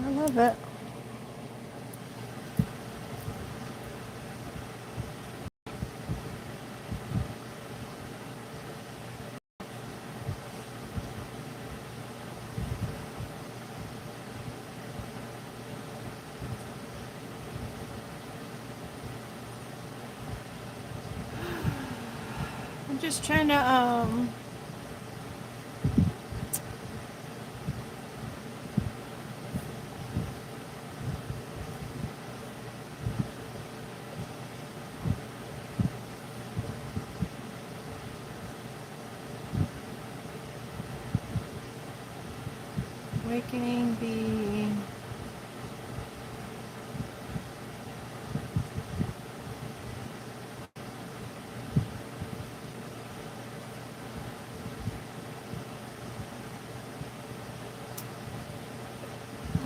I love it. I'm just trying to awakening the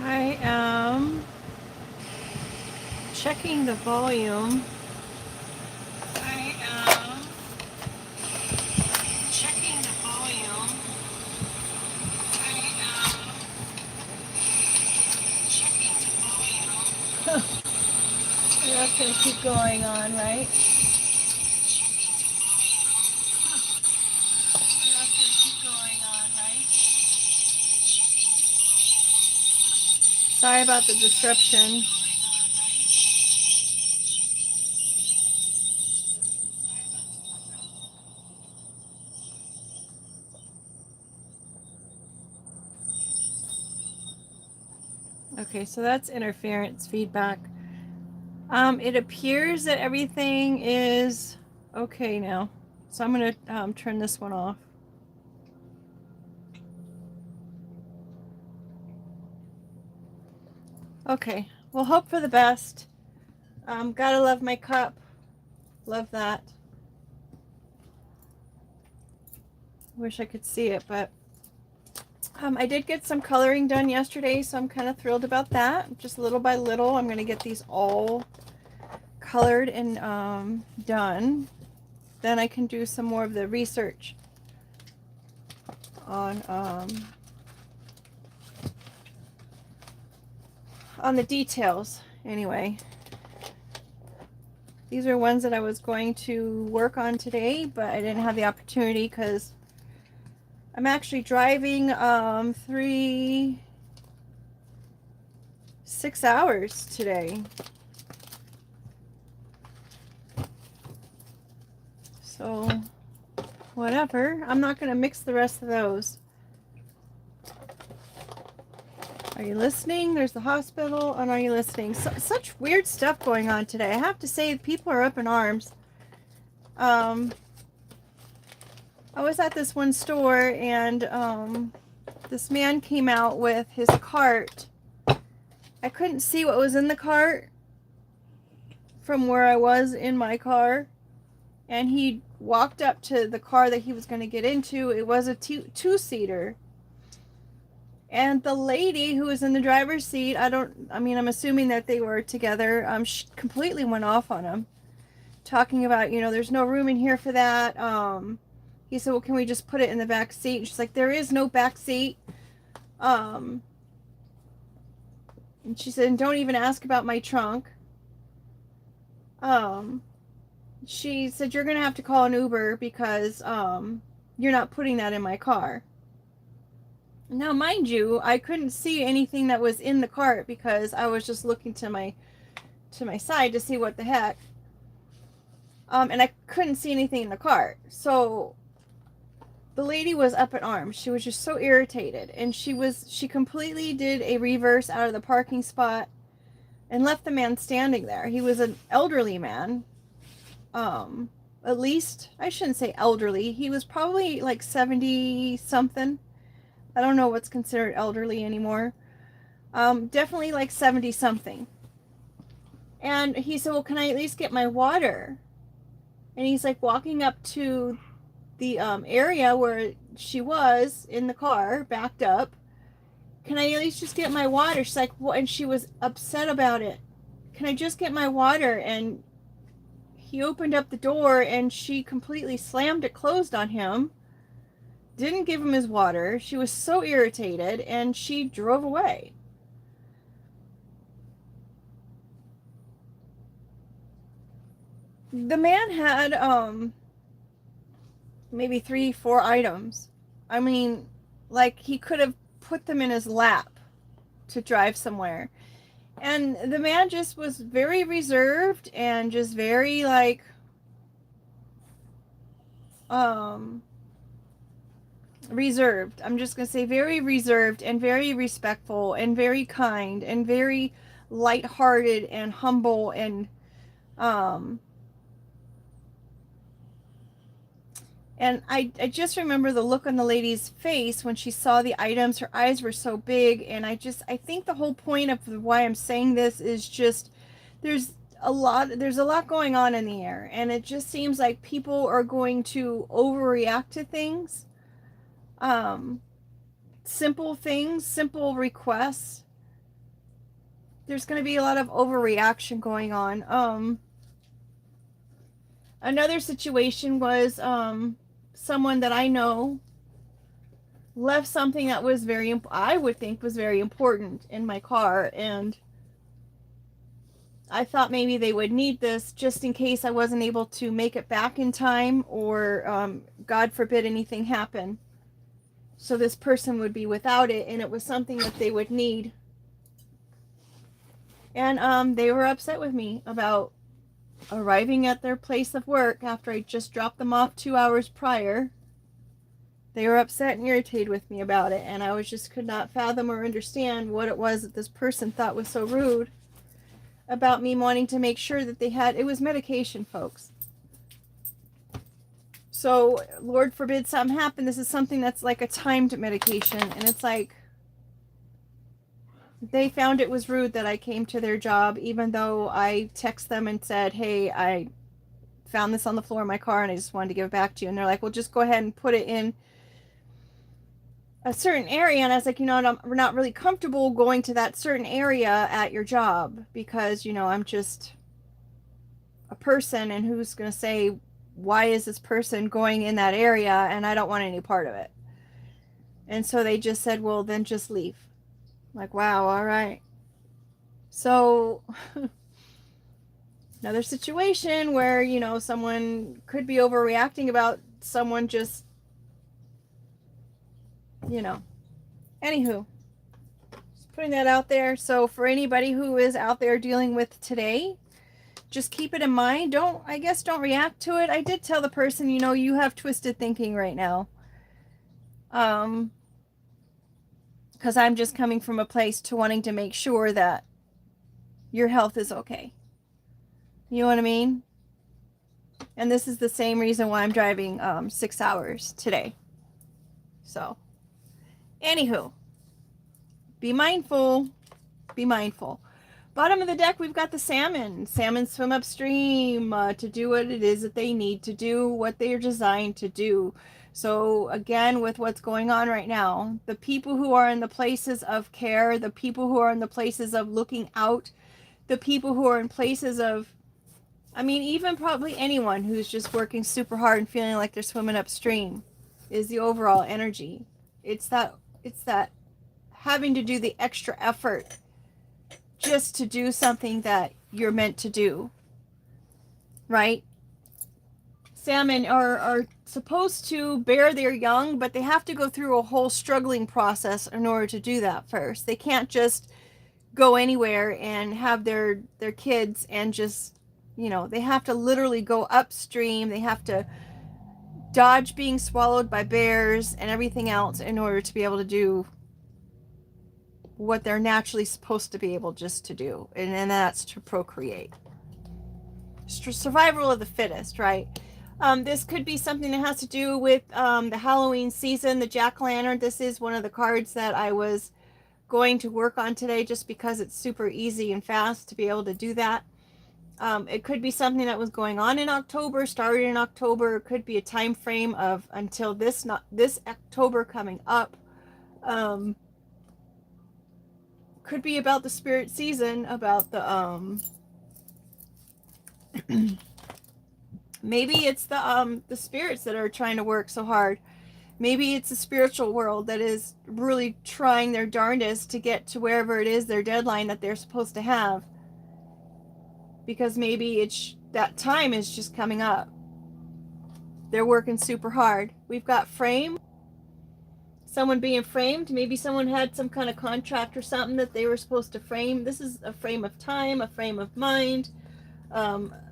I am checking the volume. I am checking the volume. I am checking the volume. That's gonna keep going on, right? That's gonna keep going on, right? Sorry about the disruption. Okay, so that's interference feedback. It appears that everything is okay now. So I'm going to turn this one off. Okay, we'll hope for the best. Gotta love my cup. Love that. Wish I could see it, but I did get some coloring done yesterday, so I'm kind of thrilled about that. Just little by little, I'm going to get these all colored and done. Then I can do some more of the research on the details. Anyway, these are ones that I was going to work on today, but I didn't have the opportunity because I'm actually driving 6 hours today. So whatever. I'm not going to mix the rest of those. Are you listening? There's the hospital. And are you listening? Such weird stuff going on today. I have to say, people are up in arms. I was at this one store, and this man came out with his cart. I couldn't see what was in the cart from where I was in my car. And he walked up to the car that he was going to get into. It was a two-seater. And the lady who was in the driver's seat, I'm assuming that they were together, she completely went off on him, talking about, there's no room in here for that. He said, well, can we just put it in the back seat? And she's like, there is no back seat. And she said, and don't even ask about my trunk. She said, you're going to have to call an Uber because you're not putting that in my car. Now, mind you, I couldn't see anything that was in the cart because I was just looking to my side to see what the heck. And I couldn't see anything in the cart. So the lady was up in arms. She was just so irritated. And she completely did a reverse out of the parking spot and left the man standing there. He was an elderly man. At least, I shouldn't say elderly. He was probably like 70 something. I don't know what's considered elderly anymore. Definitely like 70 something. And he said, well, can I at least get my water? And he's like walking up to the area where she was in the car, backed up. Can I at least just get my water? She's like, well, and she was upset about it. Can I just get my water? And he opened up the door and she completely slammed it closed on him. Didn't give him his water. She was so irritated and she drove away. The man had maybe 3, 4 items. I mean, like he could have put them in his lap to drive somewhere. And the man just was very reserved and just very like um reserved. I'm just going to say very reserved and very respectful and very kind and very lighthearted and humble um and I just remember the look on the lady's face when she saw the items. Her eyes were so big, and I think the whole point of why I'm saying this is just there's there's a lot going on in the air, and it just seems like people are going to overreact to things. Um, Simple things, simple requests. There's going to be a lot of overreaction going on. Another situation was someone that I know left something that was I would think was very important in my car, and I thought maybe they would need this just in case I wasn't able to make it back in time, or God forbid anything happen. So this person would be without it, and it was something that they would need. And they were upset with me about arriving at their place of work after I just dropped them off 2 hours prior. They were upset and irritated with me about it, and I just could not fathom or understand what it was that this person thought was so rude about me wanting to make sure that it was medication, folks. So, Lord forbid something happen. This is something that's like a timed medication, and it's like they found it was rude that I came to their job, even though I text them and said, hey, I found this on the floor of my car and I just wanted to give it back to you. And they're like, well, just go ahead and put it in a certain area. And I was like, we're not really comfortable going to that certain area at your job because, I'm just a person, and who's going to say, why is this person going in that area, and I don't want any part of it. And so they just said, well, then just leave. I'm like, wow, all right. So another situation where, someone could be overreacting about someone just, anywho, just putting that out there. So for anybody who is out there dealing with today, just keep it in mind. Don't react to it. I did tell the person, you have twisted thinking right now. Because I'm just coming from a place to wanting to make sure that your health is okay. You know what I mean? And this is the same reason why I'm driving 6 hours today. So, anywho, be mindful. Be mindful. Bottom of the deck, we've got the salmon. Salmon swim upstream to do what it is that they need to do, what they are designed to do. So again, with what's going on right now, the people who are in the places of care, the people who are in the places of looking out, the people who are in places of, even probably anyone who's just working super hard and feeling like they're swimming upstream is the overall energy. It's that having to do the extra effort just to do something that you're meant to do, right? Salmon are supposed to bear their young, but they have to go through a whole struggling process in order to do that first. They can't just go anywhere and have their kids and just, they have to literally go upstream. They have to dodge being swallowed by bears and everything else in order to be able to do what they're naturally supposed to be able just to do, and that's to procreate. Survival of the fittest, right? This could be something that has to do with the Halloween season, the jack-o'-lantern. This is one of the cards that I was going to work on today just because it's super easy and fast to be able to do that. It could be something that was going on in October, started in October. It could be a time frame of until this October coming up. Could be about the spirit season, about the maybe it's the spirits that are trying to work so hard. Maybe it's the spiritual world that is really trying their darndest to get to wherever it is their deadline that they're supposed to have. Because maybe it's that time is just coming up. They're working super hard. We've got frame. Someone being framed. Maybe someone had some kind of contract or something that they were supposed to frame. This is a frame of time, a frame of mind.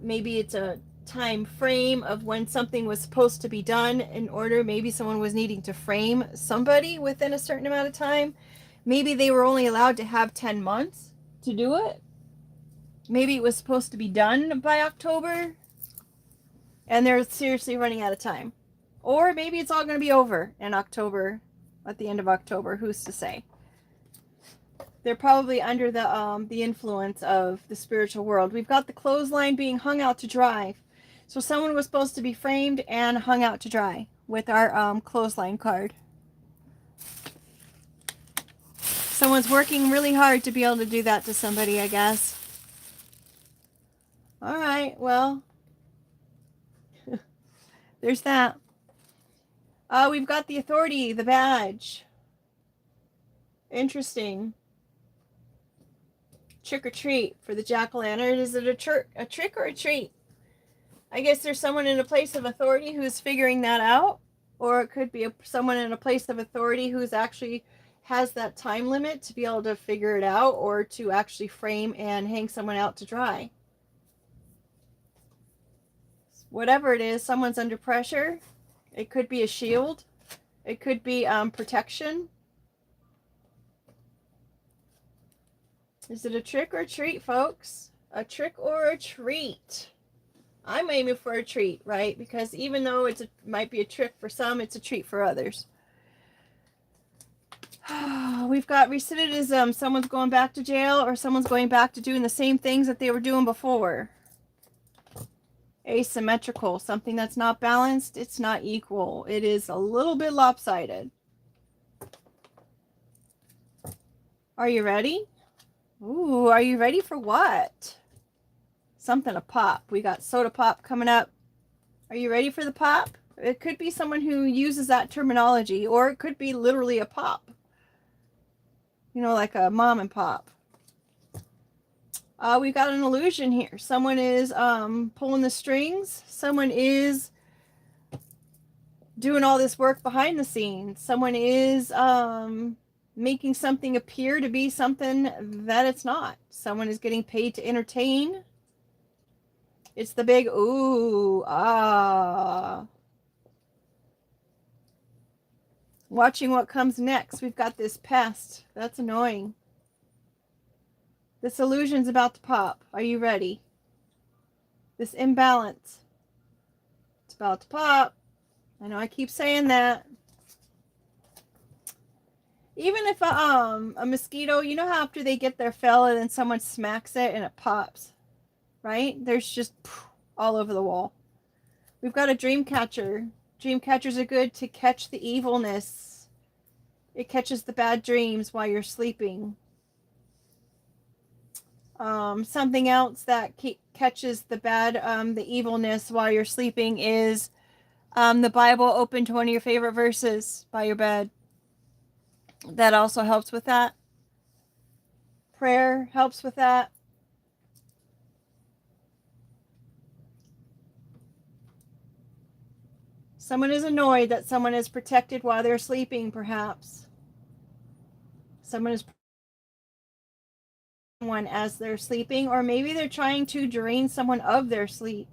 Maybe it's a time frame of when something was supposed to be done in order. Maybe someone was needing to frame somebody within a certain amount of time. Maybe they were only allowed to have 10 months to do it. Maybe it was supposed to be done by October and they're seriously running out of time. Or maybe it's all going to be over in October, at the end of October. Who's to say? They're probably under the influence of the spiritual world. We've got the clothesline being hung out to dry. So someone was supposed to be framed and hung out to dry with our clothesline card. Someone's working really hard to be able to do that to somebody, I guess. All right, well, there's that. We've got the authority, the badge. Interesting. Trick or treat for the jack-o'-lantern. Is it a trick or a treat? I guess there's someone in a place of authority who's figuring that out. Or it could be someone in a place of authority who's actually has that time limit to be able to figure it out, or to actually frame and hang someone out to dry. Whatever it is, someone's under pressure. It could be a shield. It could be protection. Is it a trick or a treat, folks? A trick or a treat? I'm aiming for a treat, right? Because even though it might be a trick for some, it's a treat for others. We've got recidivism. Someone's going back to jail, or someone's going back to doing the same things that they were doing before. Asymmetrical. Something that's not balanced. It's not equal. It is a little bit lopsided. Are you ready? Ooh, are you ready for what? Something to pop. We got soda pop coming up. Are you ready for the pop? It could be someone who uses that terminology, or it could be literally a pop. You know, like a mom and pop. We've got an illusion here. Someone is pulling the strings. Someone is doing all this work behind the scenes. Someone is making something appear to be something that it's not. Someone is getting paid to entertain. It's the big ooh, ah. Watching what comes next. We've got this pest. That's annoying. This illusion's about to pop. Are you ready? This imbalance. It's about to pop. I know I keep saying that. Even if a mosquito, you know how after they get their fill and then someone smacks it and it pops, right? There's just all over the wall. We've got a dream catcher. Dream catchers are good to catch the evilness. It catches the bad dreams while you're sleeping. Something else that catches the bad, the evilness while you're sleeping is the Bible open to one of your favorite verses by your bed. That also helps with that. Prayer helps with that. Someone is annoyed that someone is protected while they're sleeping, perhaps. Someone is one as they're sleeping, or maybe they're trying to drain someone of their sleep.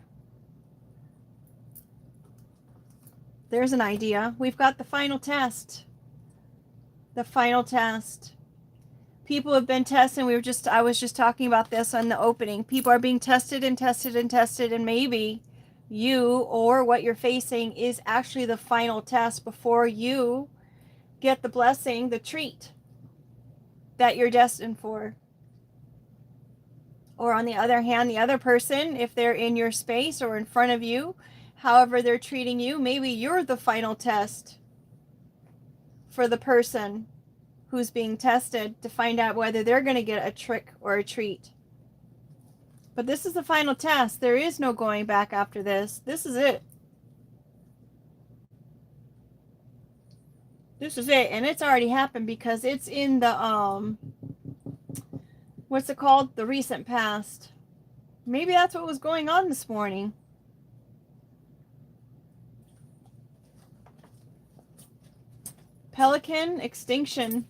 There's an idea. We've got the final test. The final test. People have been tested. I was just talking about this on the opening. People are being tested and tested and tested, and maybe you or what you're facing is actually the final test before you get the blessing, the treat that you're destined for. Or on the other hand, the other person, if they're in your space or in front of you, however they're treating you, maybe you're the final test for the person who's being tested to find out whether they're going to get a trick or a treat. But this is the final test. There is no going back after this. This is it. This is it. And it's already happened because it's in the, what's it called? The recent past. Maybe that's what was going on this morning. Pelican extinction.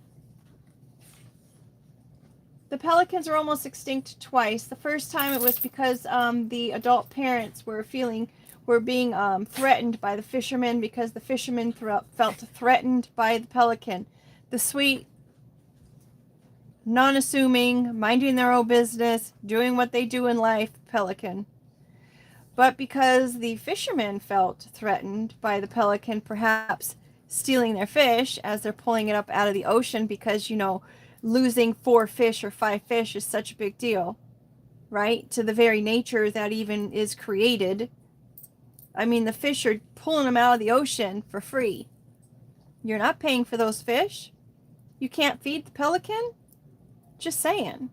The pelicans were almost extinct twice. The first time it was because the adult parents were being threatened by the fishermen, because the fishermen felt threatened by the pelican. The sweet, non-assuming, minding their own business, doing what they do in life pelican. But because the fishermen felt threatened by the pelican, perhaps stealing their fish as they're pulling it up out of the ocean, because, losing 4 fish or 5 fish is such a big deal, right? To the very nature that even is created. I mean, the fish are pulling them out of the ocean for free. You're not paying for those fish. You can't feed the pelican? Just saying.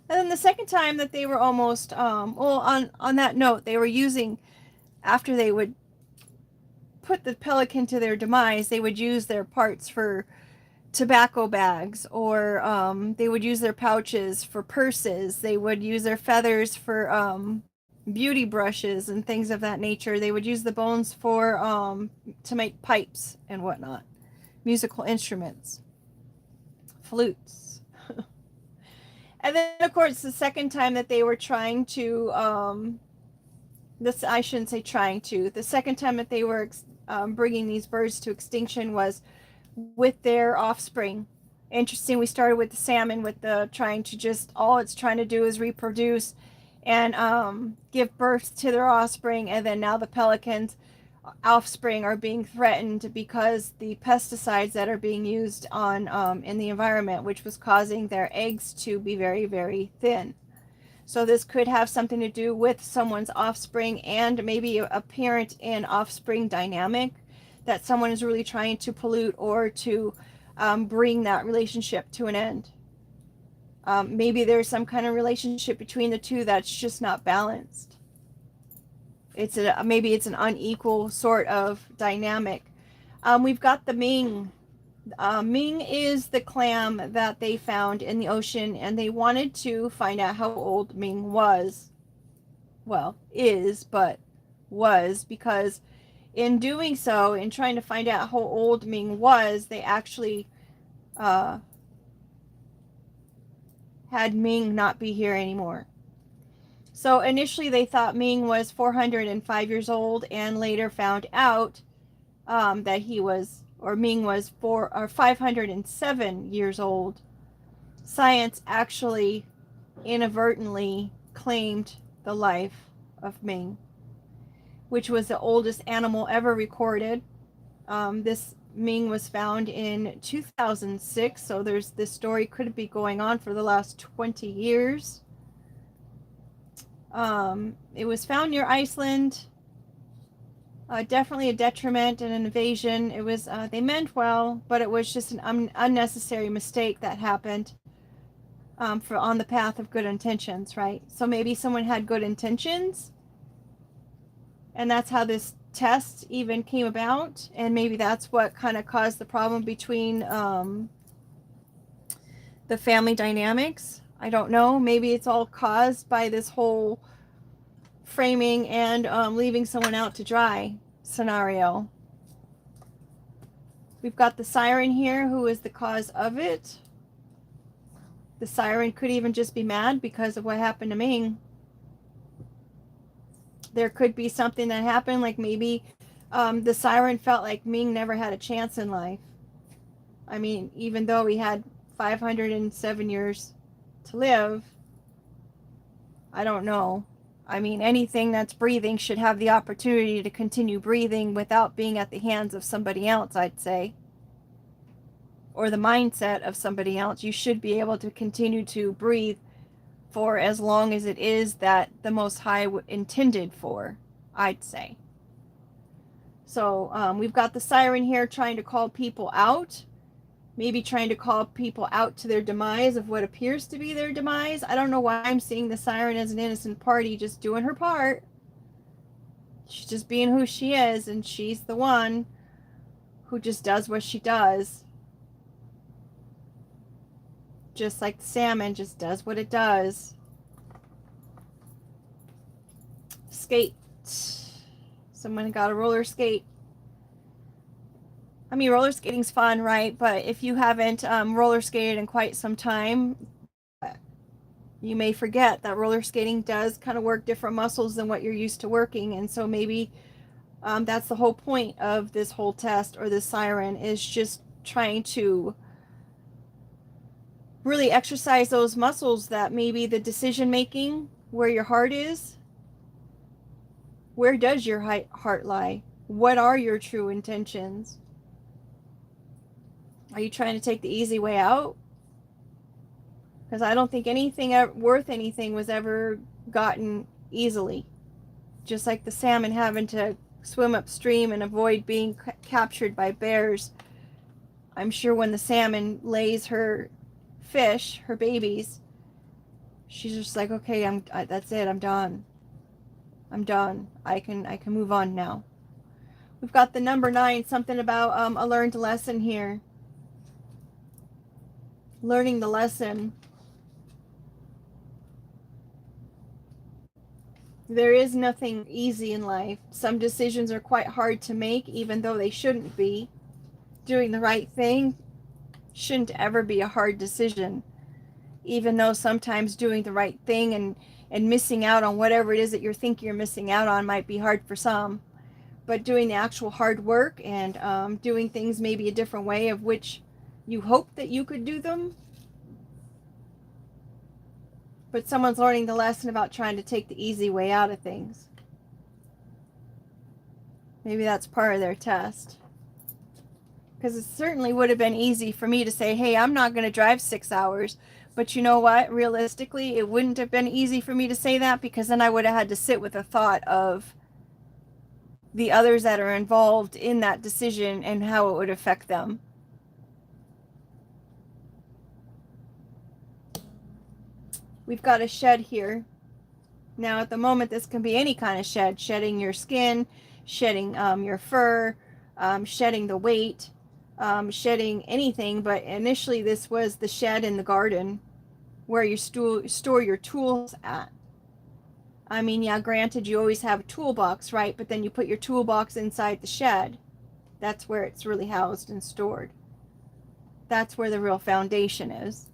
And then the second time that they were almost, on that note, they were using, after they would put the pelican to their demise, they would use their parts for tobacco bags, or they would use their pouches for purses. They would use their feathers for beauty brushes and things of that nature. They would use the bones for to make pipes and whatnot, musical instruments, flutes. And then, of course, the second time that they were trying to, this, I shouldn't say trying to, the second time that they were bringing these birds to extinction was with their offspring. Interesting, we started with the salmon, with the trying to just, all it's trying to do is reproduce and give birth to their offspring, and then now the pelicans' offspring are being threatened because the pesticides that are being used on in the environment, which was causing their eggs to be very, very thin. So this could have something to do with someone's offspring, and maybe a parent and offspring dynamic, that someone is really trying to pollute or to bring that relationship to an end. Maybe there's some kind of relationship between the two that's just not balanced. Maybe it's an unequal sort of dynamic. We've got the Ming. Ming is the clam that they found in the ocean, and they wanted to find out how old Ming was. Well, is, but was, because in doing so, in trying to find out how old Ming was, they actually had Ming not be here anymore. So initially they thought Ming was 405 years old, and later found out that Ming was 507 years old. Science actually inadvertently claimed the life of Ming, which was the oldest animal ever recorded. This Ming was found in 2006, so this story could be going on for the last 20 years. It was found near Iceland. Definitely a detriment and an invasion. It was, they meant well, but it was just an unnecessary mistake that happened for on the path of good intentions, right? So maybe someone had good intentions, and that's how this test even came about, and maybe that's what kind of caused the problem between the family dynamics. I don't know. Maybe it's all caused by this whole framing and leaving someone out to dry scenario. We've got the siren here, who is the cause of it. The siren could even just be mad because of what happened to Ming. There could be something that happened, like maybe the siren felt like Ming never had a chance in life. I mean, even though he had 507 years to live, I don't know. I mean, anything that's breathing should have the opportunity to continue breathing without being at the hands of somebody else, I'd say. Or the mindset of somebody else. You should be able to continue to breathe for as long as it is that the Most High intended for, I'd say. So we've got the siren here trying to call people out. Maybe trying to call people out to their demise, of what appears to be their demise. I don't know why I'm seeing the siren as an innocent party just doing her part. She's just being who she is, and she's the one who just does what she does. Just like the salmon just does what it does. skate. Someone got a roller skate. I mean, roller skating's fun, right? But if you haven't roller skated in quite some time, you may forget that roller skating does kind of work different muscles than what you're used to working. And so maybe that's the whole point of this whole test or this siren, is just trying to really exercise those muscles that maybe the decision making, where your heart is. Where does your heart lie? What are your true intentions? Are you trying to take the easy way out? Because I don't think anything worth anything was ever gotten easily. Just like the salmon having to swim upstream and avoid being captured by bears. I'm sure when the salmon lays her fish, her babies, she's just like, okay, that's it. I'm done. I'm done. I can move on now. We've got the number 9, something about a learned lesson here. Learning the lesson. There is nothing easy in life. Some decisions are quite hard to make, even though they shouldn't be. Doing the right thing shouldn't ever be a hard decision, even though sometimes doing the right thing and missing out on whatever it is that you think you're missing out on might be hard for some. But doing the actual hard work and doing things maybe a different way of which you hope that you could do them. But someone's learning the lesson about trying to take the easy way out of things. Maybe that's part of their test. Because it certainly would have been easy for me to say, hey, I'm not going to drive 6 hours. But you know what? Realistically, it wouldn't have been easy for me to say that, because then I would have had to sit with the thought of the others that are involved in that decision and how it would affect them. We've got a shed here. Now at the moment, this can be any kind of shed. Shedding your skin, shedding your fur, shedding the weight, shedding anything. But initially this was the shed in the garden where you store your tools at. I mean, yeah, granted, you always have a toolbox, right? But then you put your toolbox inside the shed. That's where it's really housed and stored. That's where the real foundation is.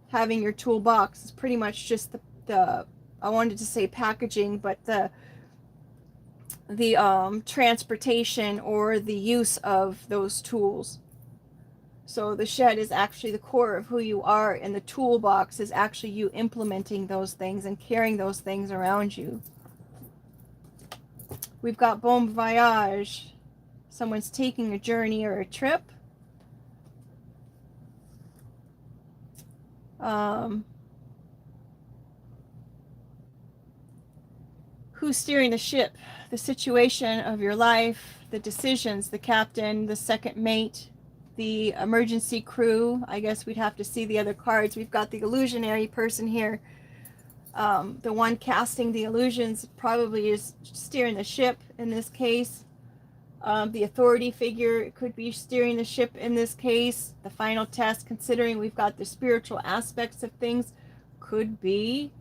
Having your toolbox is pretty much just the I wanted to say packaging, but the transportation or the use of those tools. So the shed is actually the core of who you are, and the toolbox is actually you implementing those things and carrying those things around you. We've got bon voyage. Someone's taking a journey or a trip. Who's steering the ship? The situation of your life, the decisions, the captain, the second mate, the emergency crew. I guess we'd have to see the other cards. We've got the illusionary person here. The one casting the illusions probably is steering the ship in this case. The authority figure could be steering the ship in this case. The final test, considering we've got the spiritual aspects of things, could be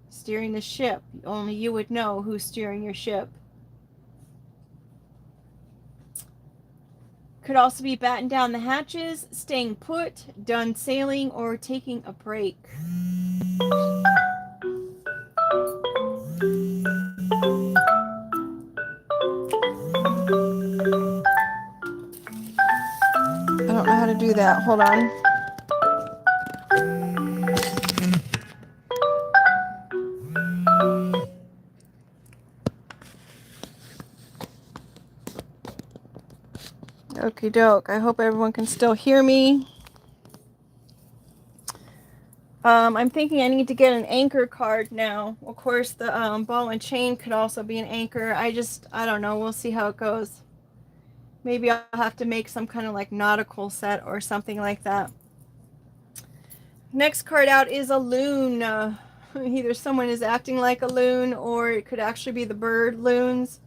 steering the ship. Only you would know who's steering your ship. Could also be batten down the hatches, staying put, done sailing, or taking a break. I don't know how to do that. Hold on. Okie doke. I hope everyone can still hear me. I'm thinking I need to get an anchor card now. Of course, the ball and chain could also be an anchor. I don't know. We'll see how it goes. Maybe I'll have to make some kind of like nautical set or something like that. Next card out is a loon. Either someone is acting like a loon, or it could actually be the bird loons.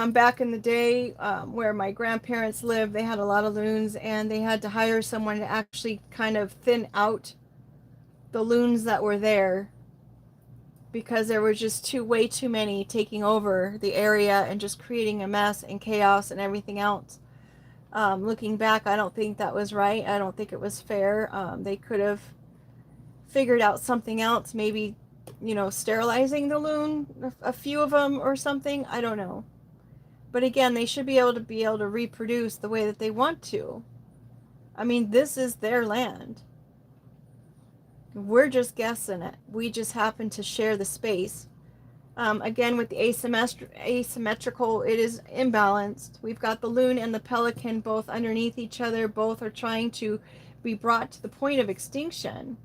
Back in the day, where my grandparents lived, they had a lot of loons, and they had to hire someone to actually kind of thin out the loons that were there. because there were just way too many taking over the area and just creating a mess and chaos and everything else. Looking back, I don't think that was right. I don't think it was fair. They could have figured out something else, maybe, sterilizing the loon, a few of them or something. I don't know. But again, they should be able to reproduce the way that they want to. I mean, this is their land. We're just guessing it. We just happen to share the space. Again, with the asymmetrical, it is imbalanced. We've got the loon and the pelican both underneath each other. Both are trying to be brought to the point of extinction,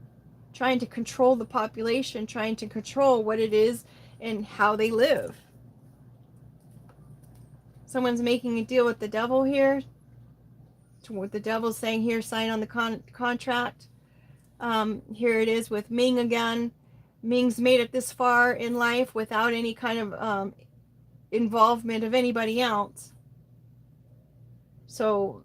trying to control the population, trying to control what it is and how they live. Someone's making a deal with the devil here. What the devil's saying here, sign on the contract. Here it is with Ming again. Ming's made it this far in life without any kind of involvement of anybody else. So,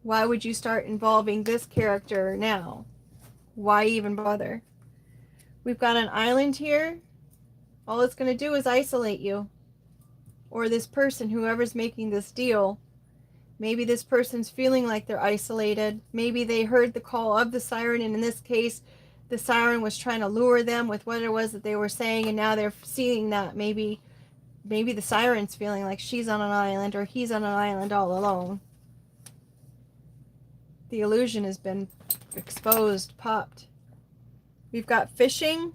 why would you start involving this character now? Why even bother? We've got an island here. All it's going to do is isolate you. Or this person, whoever's making this deal. Maybe this person's feeling like they're isolated. Maybe they heard the call of the siren, and in this case, the siren was trying to lure them with what it was that they were saying, and now they're seeing that maybe the siren's feeling like she's on an island or he's on an island all alone. The illusion has been exposed, popped. We've got fishing.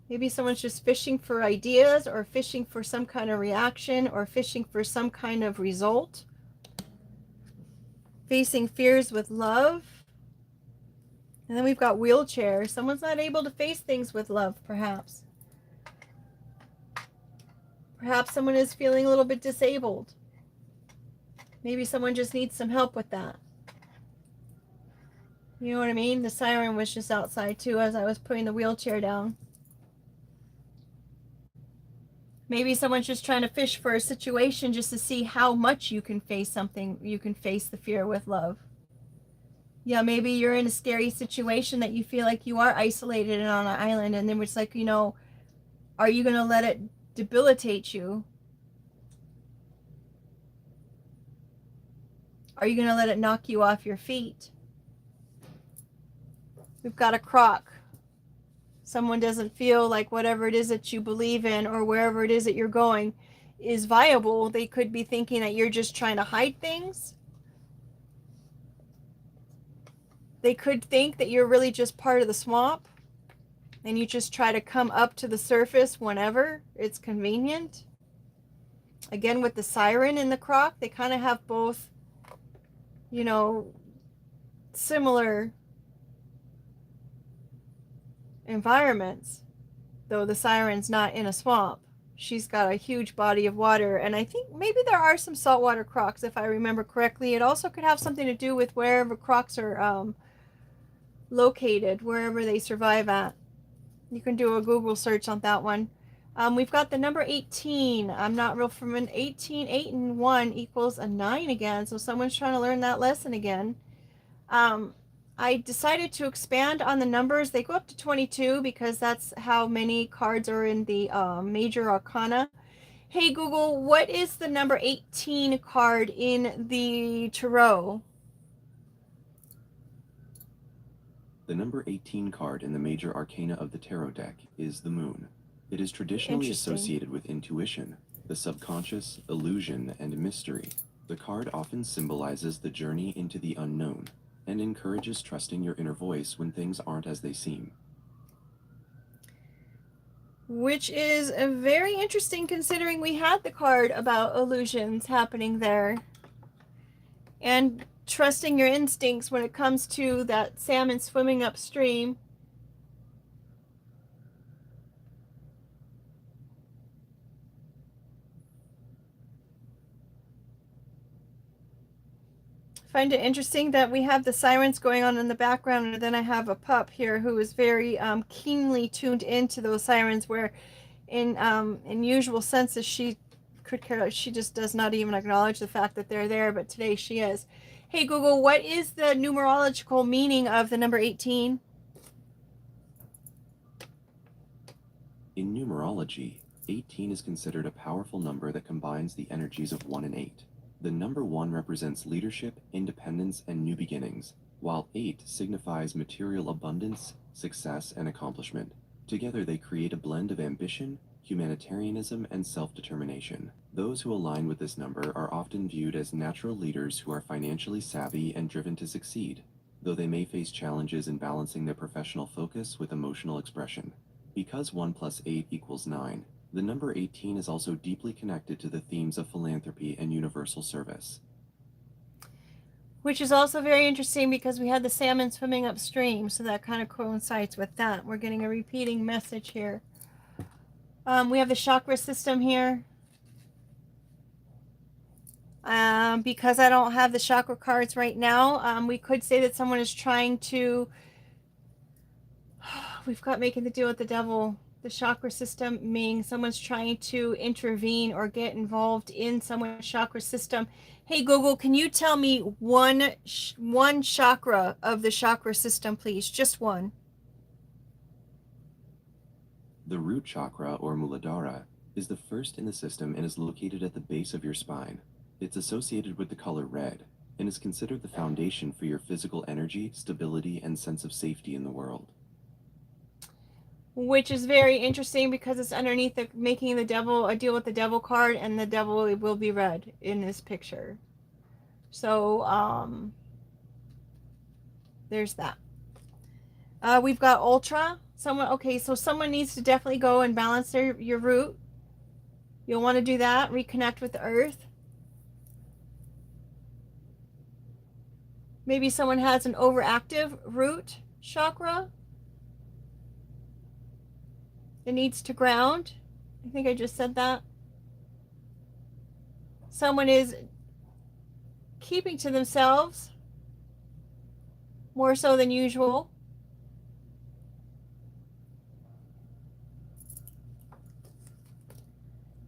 Maybe someone's just fishing for ideas or fishing for some kind of reaction or fishing for some kind of result. Facing fears with love. And then we've got wheelchair. Someone's not able to face things with love, perhaps. Perhaps someone is feeling a little bit disabled. Maybe someone just needs some help with that. You know what I mean? The siren was just outside too as I was putting the wheelchair down. Maybe someone's just trying to fish for a situation just to see how much you can face something. You can face the fear with love. Yeah, maybe you're in a scary situation that you feel like you are isolated and on an island, and then it's like, are you going to let it debilitate you? Are you going to let it knock you off your feet? We've got a croc. Someone doesn't feel like whatever it is that you believe in or wherever it is that you're going is viable. They could be thinking that you're just trying to hide things. They could think that you're really just part of the swamp and you just try to come up to the surface whenever it's convenient. Again, with the siren and the croc, they kind of have both, similar environments, though the siren's not in a swamp. She's got a huge body of water, and I think maybe there are some saltwater crocs, if I remember correctly. It also could have something to do with wherever crocs are located, wherever they survive at. You can do a Google search on that one. We've got the number 18. I'm not real familiar. 18, 8 and 1 equals a 9 again, so someone's trying to learn that lesson again. I decided to expand on the numbers. They go up to 22 because that's how many cards are in the major arcana. Hey Google, what is the number 18 card in the tarot? The number 18 card in the major arcana of the tarot deck is the moon. It is traditionally associated with intuition, the subconscious, illusion, and mystery. The card often symbolizes the journey into the unknown and encourages trusting your inner voice when things aren't as they seem. Which is very interesting considering we had the card about illusions happening there. And trusting your instincts when it comes to that salmon swimming upstream. Find it interesting that we have the sirens going on in the background, and then I have a pup here who is very keenly tuned into those sirens, where in usual senses she could care, she just does not even acknowledge the fact that they're there, but today she is. Hey Google, what is the numerological meaning of the number 18? In numerology, 18 is considered a powerful number that combines the energies of 1 and 8. The number 1 represents leadership, independence, and new beginnings, while 8 signifies material abundance, success, and accomplishment. Together they create a blend of ambition, humanitarianism, and self-determination. Those who align with this number are often viewed as natural leaders who are financially savvy and driven to succeed, though they may face challenges in balancing their professional focus with emotional expression. Because 1 plus 8 equals 9, the number 18 is also deeply connected to the themes of philanthropy and universal service. Which is also very interesting because we had the salmon swimming upstream, so that kind of coincides with that. We're getting a repeating message here. We have the chakra system here. Because I don't have the chakra cards right now, we could say that someone is trying to... We've got making the deal with the devil. The chakra system meaning someone's trying to intervene or get involved in someone's chakra system. Hey Google, can you tell me one chakra of the chakra system, please? Just one. The root chakra, or Muladhara, is the first in the system and is located at the base of your spine. It's associated with the color red and is considered the foundation for your physical energy, stability, and sense of safety in the world. Which is very interesting because it's underneath the making the devil a deal with the devil card, and the devil will be red in this picture. So there's that. We've got ultra. Someone needs to definitely go and balance your root. You'll want to do that. Reconnect with the earth. Maybe someone has an overactive root chakra. It needs to ground. I think I just said that. Someone is keeping to themselves more so than usual.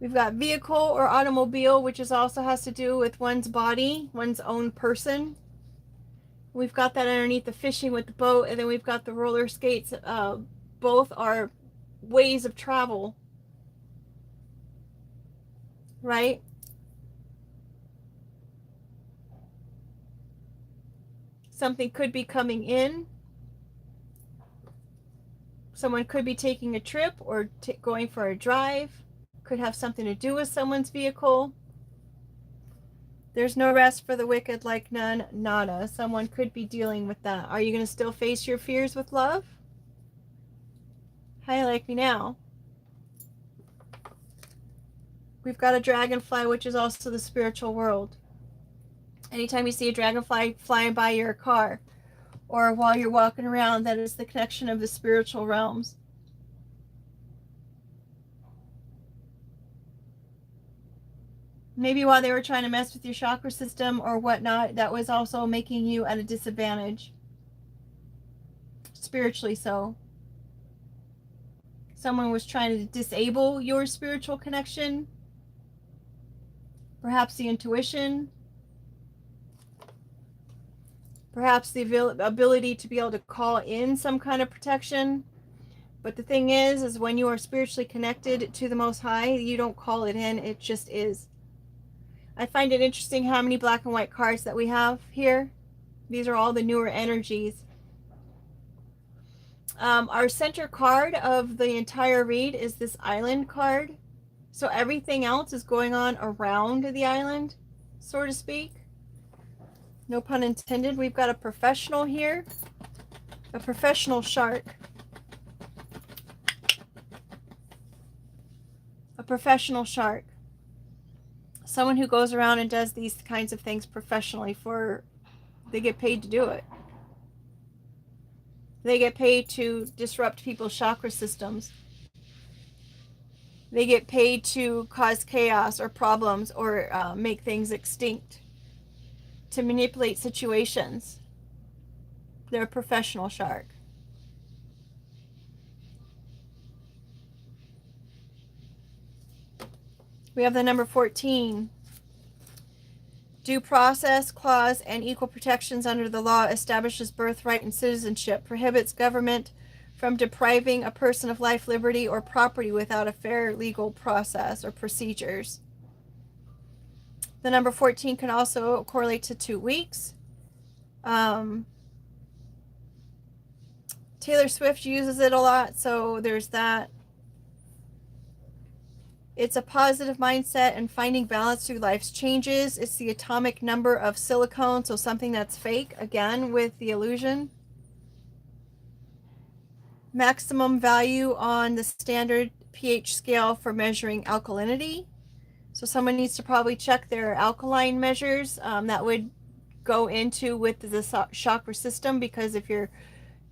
We've got vehicle or automobile, which is also has to do with one's body, one's own person. We've got that underneath the fishing with the boat, and then we've got the roller skates. Both are ways of travel, right? Something could be coming in. Someone could be taking a trip or going for a drive. Could have something to do with someone's vehicle. There's no rest for the wicked, like none, nada. Someone could be dealing with that. Are you going to still face your fears with love? How you like me now? We've got a dragonfly, which is also the spiritual world. Anytime you see a dragonfly flying by your car or while you're walking around, that is the connection of the spiritual realms. Maybe while they were trying to mess with your chakra system or whatnot, that was also making you at a disadvantage. Spiritually so. Someone was trying to disable your spiritual connection. Perhaps the intuition. Perhaps the ability to be able to call in some kind of protection. But the thing is when you are spiritually connected to the Most High, you don't call it in, it just is. I find it interesting how many black and white cards that we have here. These are all the newer energies. Our center card of the entire read is this island card. So everything else is going on around the island, so to speak. No pun intended. We've got a professional here. A professional shark. A professional shark. Someone who goes around and does these kinds of things professionally they get paid to do it. They get paid to disrupt people's chakra systems. They get paid to cause chaos or problems or make things extinct. To manipulate situations. They're a professional shark. We have the number 14. Due process clause and equal protections under the law establishes birthright and citizenship, prohibits government from depriving a person of life, liberty, or property without a fair legal process or procedures. The number 14 can also correlate to 2 weeks. Taylor Swift uses it a lot, so there's that. It's a positive mindset and finding balance through life's changes. It's the atomic number of silicone, so something that's fake, again, with the illusion. Maximum value on the standard pH scale for measuring alkalinity. So someone needs to probably check their alkaline measures. That would go into with the chakra system, because if your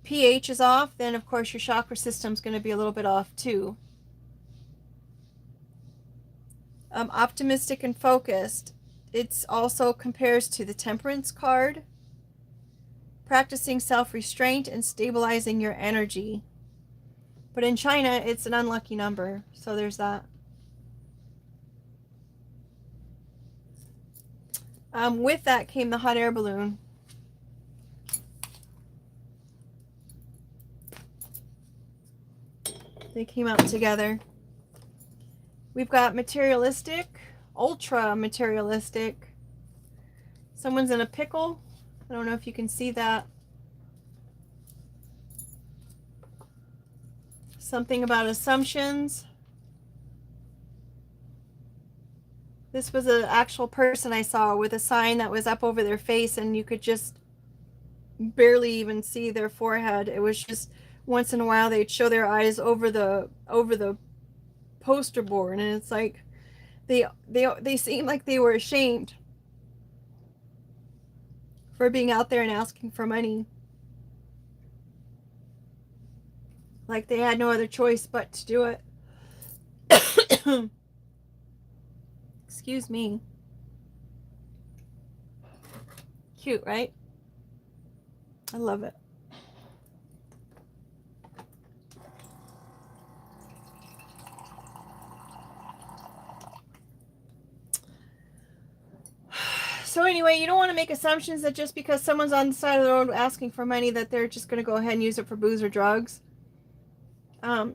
pH is off, then of course your chakra system is going to be a little bit off too. Optimistic and focused. It also compares to the Temperance card. Practicing self-restraint and stabilizing your energy. But in China, it's an unlucky number, so there's that. With that came the hot air balloon. They came out together. We've got materialistic, ultra materialistic. Someone's in a pickle. I don't know if you can see that. Something about assumptions. This was an actual person I saw with a sign that was up over their face, and you could just barely even see their forehead. It was just once in a while they'd show their eyes over the poster board, and it's like they seemed like they were ashamed for being out there and asking for money. Like they had no other choice but to do it. Excuse me. Cute, right? I love it. So anyway, you don't want to make assumptions that just because someone's on the side of the road asking for money that they're just going to go ahead and use it for booze or drugs.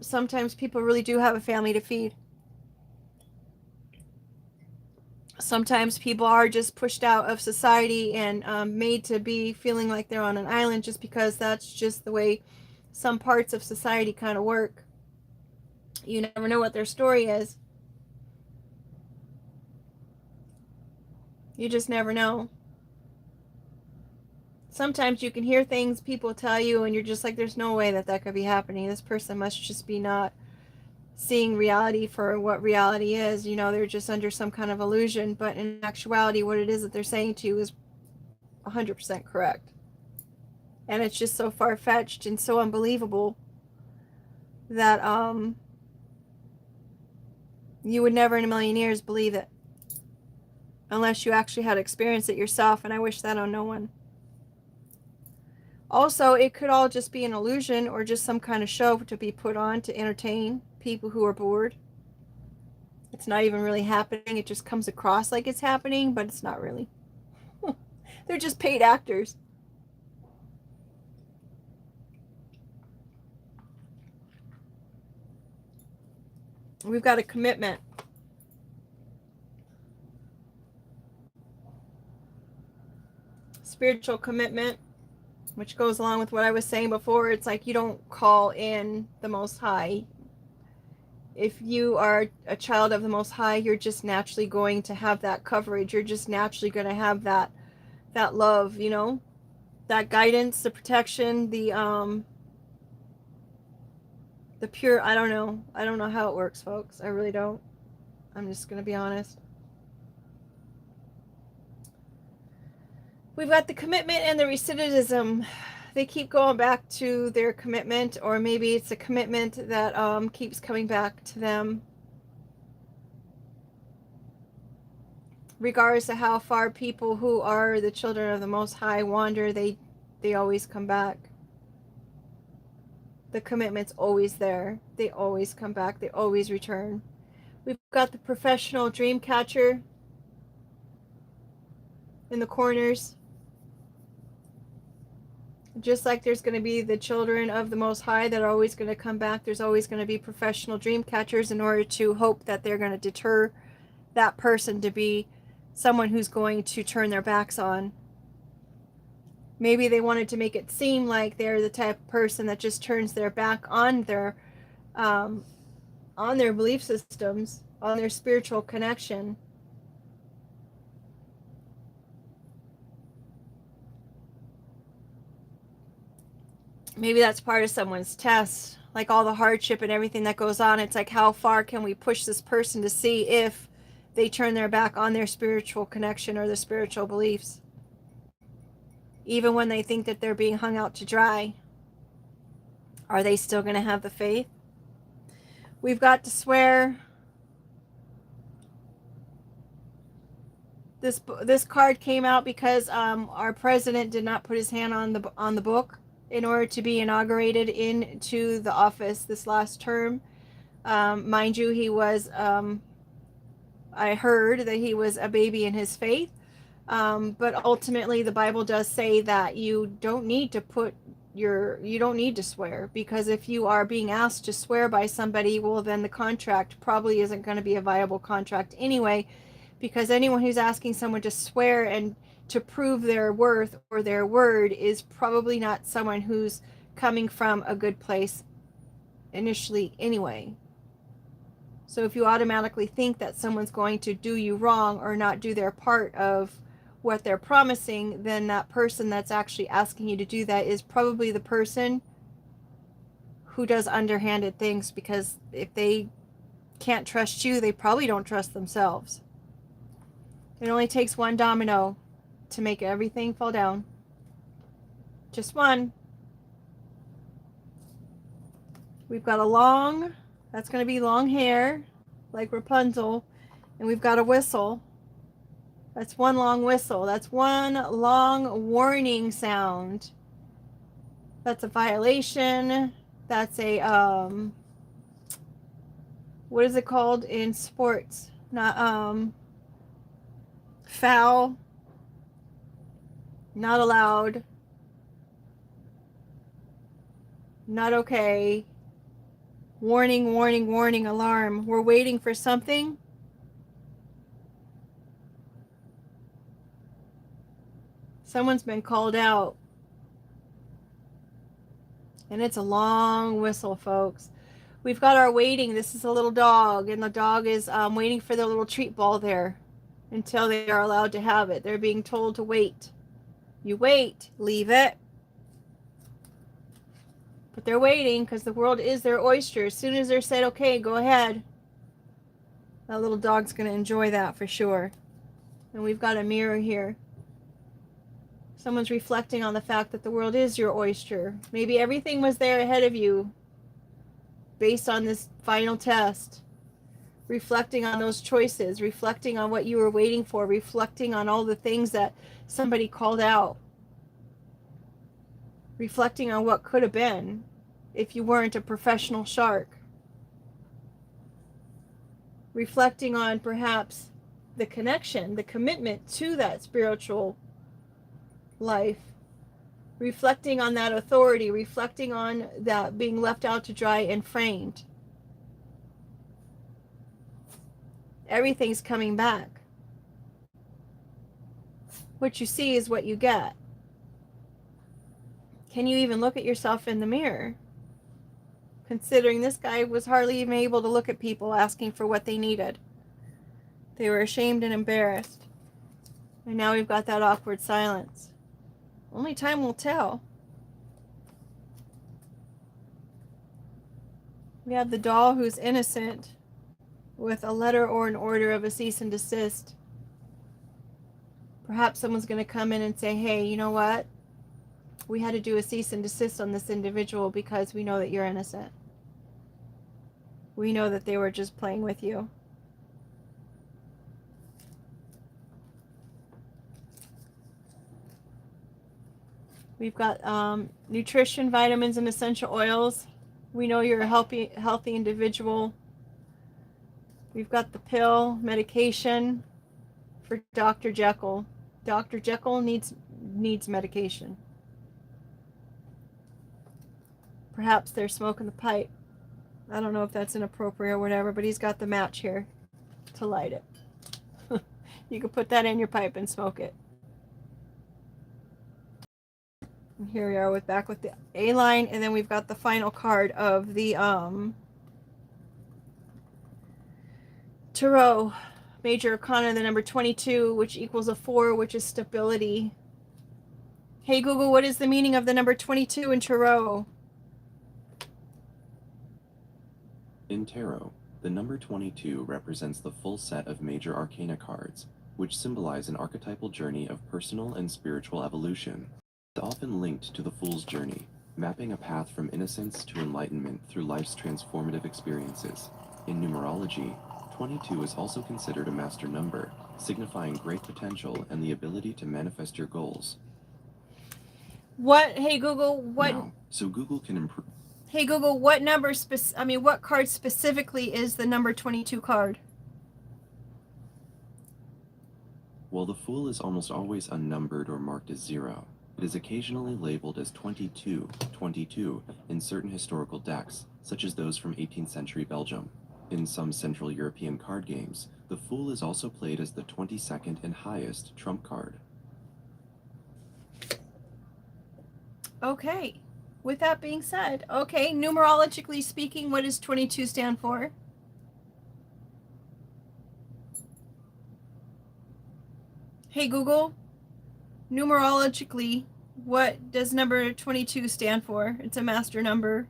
Sometimes people really do have a family to feed. Sometimes people are just pushed out of society and made to be feeling like they're on an island just because that's just the way some parts of society kind of work. You never know what their story is. You just never know. Sometimes you can hear things people tell you and you're just like, there's no way that could be happening. This person must just be not seeing reality for what reality is. You know, they're just under some kind of illusion. But in actuality, what it is that they're saying to you is 100% correct. And it's just so far-fetched and so unbelievable that you would never in a million years believe it. Unless you actually had experienced it yourself, and I wish that on no one. Also, it could all just be an illusion or just some kind of show to be put on to entertain people who are bored. It's not even really happening. It just comes across like it's happening, but it's not really. They're just paid actors. We've got a commitment. Spiritual commitment, which goes along with what I was saying before. It's like you don't call in the Most High. If you are a child of the Most High, you're just naturally going to have that coverage. You're just naturally going to have that love, you know, that guidance, the protection, the pure, I don't know how it works, folks. I really don't. I'm just going to be honest. We've got the commitment and the recidivism. They keep going back to their commitment, or maybe it's a commitment that keeps coming back to them. Regardless of how far people who are the children of the Most High wander, they always come back. The commitment's always there. They always come back. They always return. We've got the professional dream catcher. in the corners. Just like there's going to be the children of the Most High that are always going to come back, there's always going to be professional dream catchers in order to hope that they're going to deter that person to be someone who's going to turn their backs on. Maybe they wanted to make it seem like they're the type of person that just turns their back on their belief systems, on their spiritual connection. Maybe that's part of someone's test, like all the hardship and everything that goes on. It's like, how far can we push this person to see if they turn their back on their spiritual connection or their spiritual beliefs, even when they think that they're being hung out to dry. Are they still going to have the faith? We've got to swear. This card came out because our president did not put his hand on the book in order to be inaugurated into the office this last term. Mind you, he was, I heard that he was a baby in his faith. But ultimately, the Bible does say that you don't need to swear, because if you are being asked to swear by somebody, well, then the contract probably isn't going to be a viable contract anyway, because anyone who's asking someone to swear and to prove their worth or their word is probably not someone who's coming from a good place initially anyway. So if you automatically think that someone's going to do you wrong or not do their part of what they're promising, then that person that's actually asking you to do that is probably the person who does underhanded things, because if they can't trust you, they probably don't trust themselves. It only takes one domino to make everything fall down. Just one. We've got that's going to be long hair, like Rapunzel, and we've got a whistle. That's one long whistle. That's one long warning sound. That's a violation. That's a, what is it called in sports? Not, foul. Not allowed. Not okay. Warning, warning, warning, alarm. We're waiting for something. Someone's been called out. And it's a long whistle, folks. We've got our waiting. This is a little dog, and the dog is waiting for their little treat ball there until they are allowed to have it. They're being told to wait. You wait, leave it. But they're waiting because the world is their oyster. As soon as they're said, okay, go ahead, that little dog's going to enjoy that for sure. And we've got a mirror here. Someone's reflecting on the fact that the world is your oyster. Maybe everything was there ahead of you based on this final test. Reflecting on those choices, reflecting on what you were waiting for, reflecting on all the things that somebody called out. Reflecting on what could have been if you weren't a professional shark. Reflecting on perhaps the connection, the commitment to that spiritual life. Reflecting on that authority, reflecting on that being left out to dry and framed. Everything's coming back. What you see is what you get. Can you even look at yourself in the mirror? Considering this guy was hardly even able to look at people asking for what they needed. They were ashamed and embarrassed. And now we've got that awkward silence. Only time will tell. We have the doll who's innocent with a letter or an order of a cease and desist. Perhaps someone's going to come in and say, hey, you know what? We had to do a cease and desist on this individual because we know that you're innocent. We know that they were just playing with you. We've got nutrition, vitamins, and essential oils. We know you're a healthy individual. We've got the pill, medication for Dr. Jekyll. Dr. Jekyll needs medication. Perhaps they're smoking the pipe. I don't know if that's inappropriate or whatever, but he's got the match here to light it. You can put that in your pipe and smoke it. And here we are back with the A line, and then we've got the final card of the Tarot Major Arcana, the number 22, which equals a 4, which is stability. Hey Google, what is the meaning of the number 22 in Tarot? In Tarot, the number 22 represents the full set of major arcana cards, which symbolize an archetypal journey of personal and spiritual evolution. It's often linked to the Fool's journey, mapping a path from innocence to enlightenment through life's transformative experiences. In numerology, 22 is also considered a master number, signifying great potential and the ability to manifest your goals. Hey Google, so Google can improve. Hey Google, what what card specifically is the number 22 card? While the Fool is almost always unnumbered or marked as 0, it is occasionally labeled as 22 in certain historical decks, such as those from 18th century Belgium. In some Central European card games, the Fool is also played as the 22nd and highest trump card. Okay, with that being said, okay, numerologically speaking, what does 22 stand for? Hey Google, numerologically, what does number 22 stand for? It's a master number.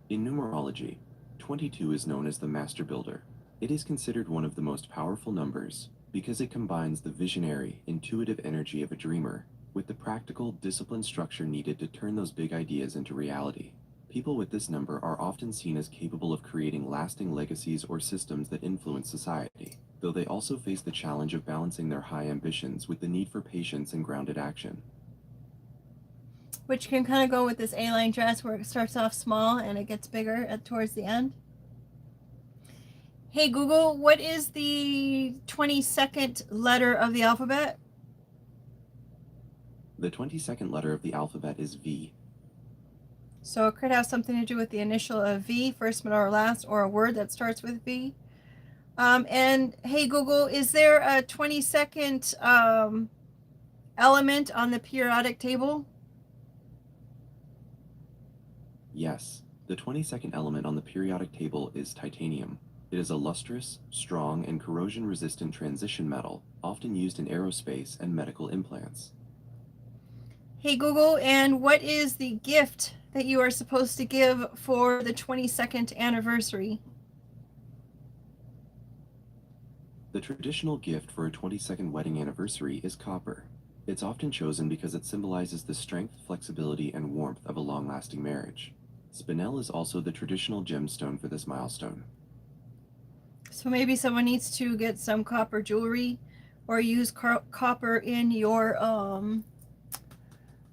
In numerology, 22 is known as the Master Builder. It is considered one of the most powerful numbers because it combines the visionary, intuitive energy of a dreamer with the practical, disciplined structure needed to turn those big ideas into reality. People with this number are often seen as capable of creating lasting legacies or systems that influence society, though they also face the challenge of balancing their high ambitions with the need for patience and grounded action. Which can kind of go with this A-line dress where it starts off small and it gets bigger towards the end. Hey Google, what is the 22nd letter of the alphabet? The 22nd letter of the alphabet is V. So it could have something to do with the initial of V, first, middle, or last, or a word that starts with V. And hey Google, is there a 22nd element on the periodic table? Yes, the 22nd element on the periodic table is titanium. It is a lustrous, strong, and corrosion-resistant transition metal, often used in aerospace and medical implants. Hey Google, and what is the gift that you are supposed to give for the 22nd anniversary? The traditional gift for a 22nd wedding anniversary is copper. It's often chosen because it symbolizes the strength, flexibility, and warmth of a long-lasting marriage. Spinel is also the traditional gemstone for this milestone. So maybe someone needs to get some copper jewelry or use copper in your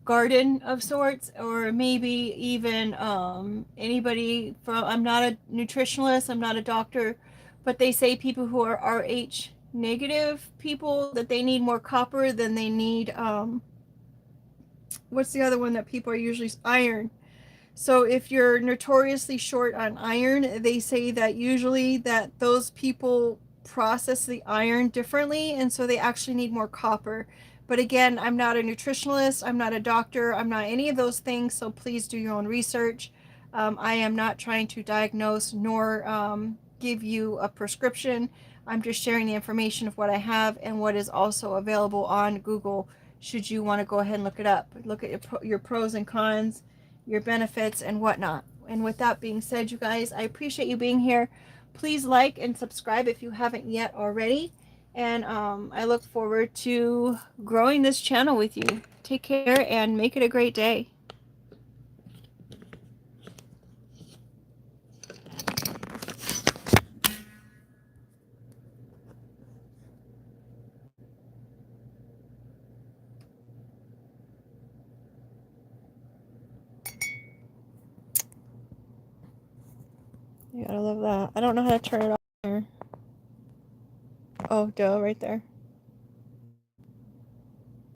garden of sorts, or maybe even anybody from, I'm not a nutritionalist, I'm not a doctor, but they say people who are RH negative people, that they need more copper than they need what's the other one that people are usually, iron. So if you're notoriously short on iron, they say that usually that those people process the iron differently, and so they actually need more copper. But again, I'm not a nutritionalist, I'm not a doctor, I'm not any of those things, so please do your own research. I am not trying to diagnose nor give you a prescription. I'm just sharing the information of what I have and what is also available on Google should you want to go ahead and look it up. Look at your pros and cons, your benefits, and whatnot. And with that being said, you guys, I appreciate you being here. Please like and subscribe if you haven't yet already. And I look forward to growing this channel with you. Take care and make it a great day. You gotta love that. I don't know how to turn it off here. Oh, duh, right there.